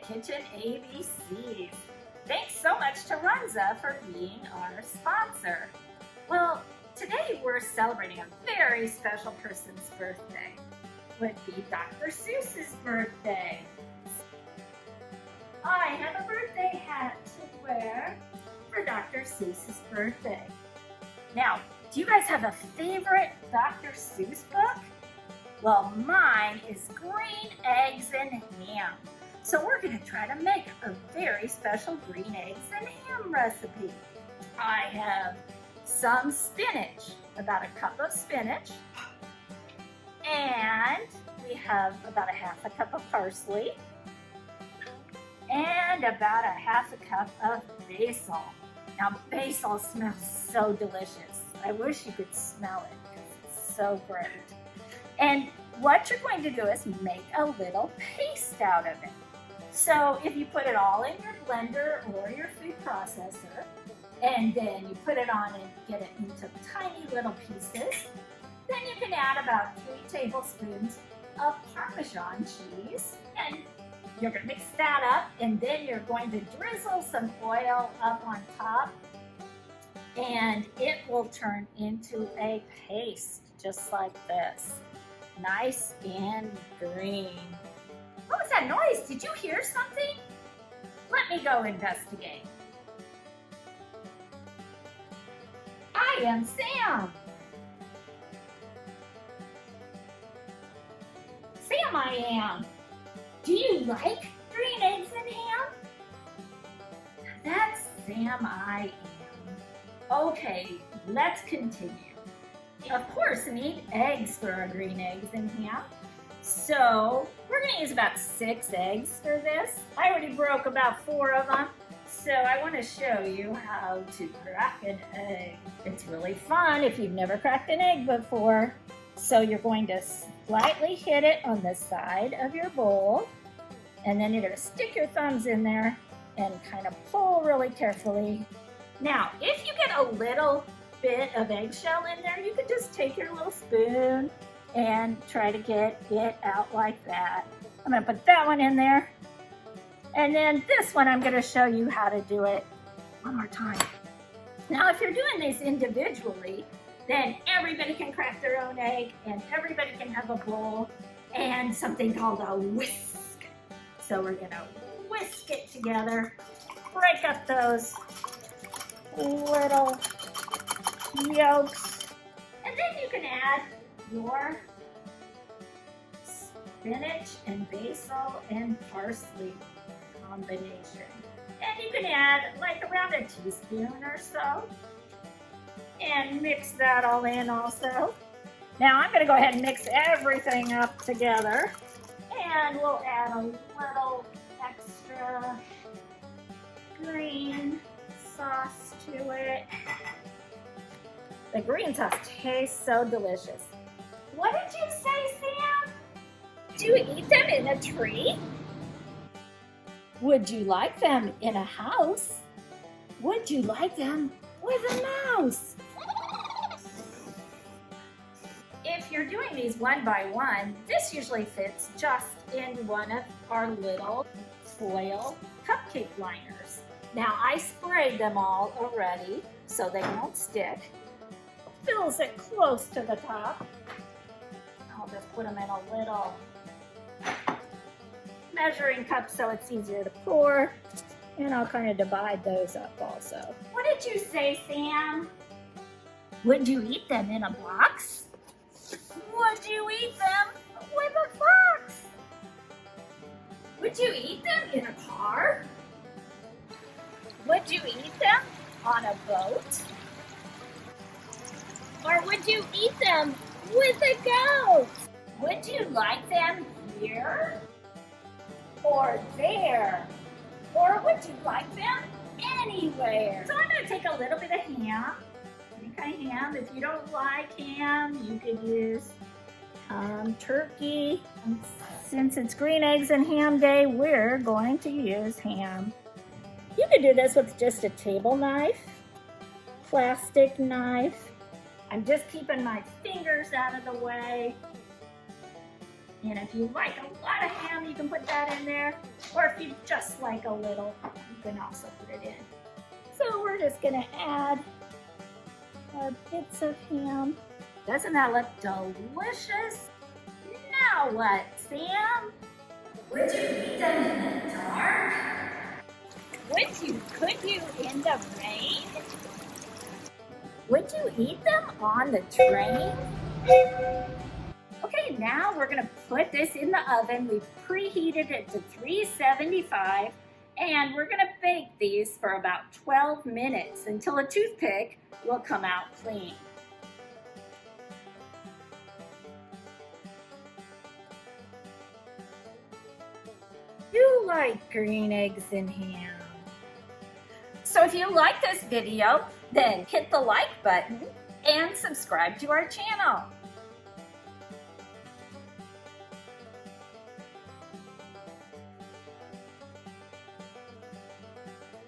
Kitchen ABCs. Thanks so much to Runza for being our sponsor. Well, today we're celebrating a very special person's birthday. Would be Dr. Seuss's birthday. I have a birthday hat to wear for Dr. Seuss's birthday. Now, do you guys have a favorite Dr. Seuss book? Well, mine is Green Eggs and Ham. So we're going to try to make a very special green eggs and ham recipe. I have some spinach, about a cup of spinach, and we have about a half a cup of parsley, and about a half a cup of basil. Now, basil smells so delicious. I wish you could smell it because it's so great. And what you're going to do is make a little paste out of it. So if you put it all in your blender or your food processor, and then you put it on and get it into tiny little pieces, then you can add about 3 tablespoons of Parmesan cheese, and you're going to mix that up, and then you're going to drizzle some oil up on top, and it will turn into a paste just like this. Nice and green. What was that noise? Did you hear something? Let me go investigate. I am Sam. Sam I am. Do you like green eggs and ham? That's Sam I am. Okay, let's continue. Of course, we need eggs for our green eggs and ham. So we're going to use about 6 eggs for this. I already broke about 4 of them. So I want to show you how to crack an egg. It's really fun if you've never cracked an egg before. So you're going to slightly hit it on the side of your bowl. And then you're going to stick your thumbs in there and kind of pull really carefully. Now, if you get a little bit of eggshell in there, you could just take your little spoon and try to get it out like that. I'm going to put that one in there. And then this one, I'm going to show you how to do it one more time. Now, if you're doing these individually, then everybody can crack their own egg and everybody can have a bowl and something called a whisk. So we're going to whisk it together, break up those little yolks, and then you can add your spinach and basil and parsley combination. And you can add like around a teaspoon or so and mix that all in also. Now I'm going to go ahead and mix everything up together, and we'll add a little extra green sauce to it. The green sauce tastes so delicious. What did you say, Sam? Do you eat them in a tree? Would you like them in a house? Would you like them with a mouse? If you're doing these one by one, this usually fits just in one of our little foil cupcake liners. Now I sprayed them all already so they won't stick. Fills it close to the top. I'll just put them in a little measuring cup so it's easier to pour, and I'll kind of divide those up also. What did you say, Sam? Would you eat them in a box? Would you eat them with a box? Would you eat them in a car? Would you eat them on a boat? Or would you eat them with a goat? Would you like them here? Or there? Or would you like them anywhere? So I'm going to take a little bit of ham. Any kind of ham. If you don't like ham, you could use turkey. And since it's green eggs and ham day, we're going to use ham. You could do this with just a table knife, plastic knife. I'm just keeping my fingers out of the way. And if you like a lot of ham, you can put that in there. Or if you just like a little, you can also put it in. So we're just gonna add our bits of ham. Doesn't that look delicious? Now what, Sam? Would you eat them in the dark? Could you in the rain? Would you eat them on the train? Okay, now we're gonna put this in the oven. We've preheated it to 375, and we're gonna bake these for about 12 minutes until a toothpick will come out clean. You like green eggs and ham. So if you like this video, then hit the like button and subscribe to our channel.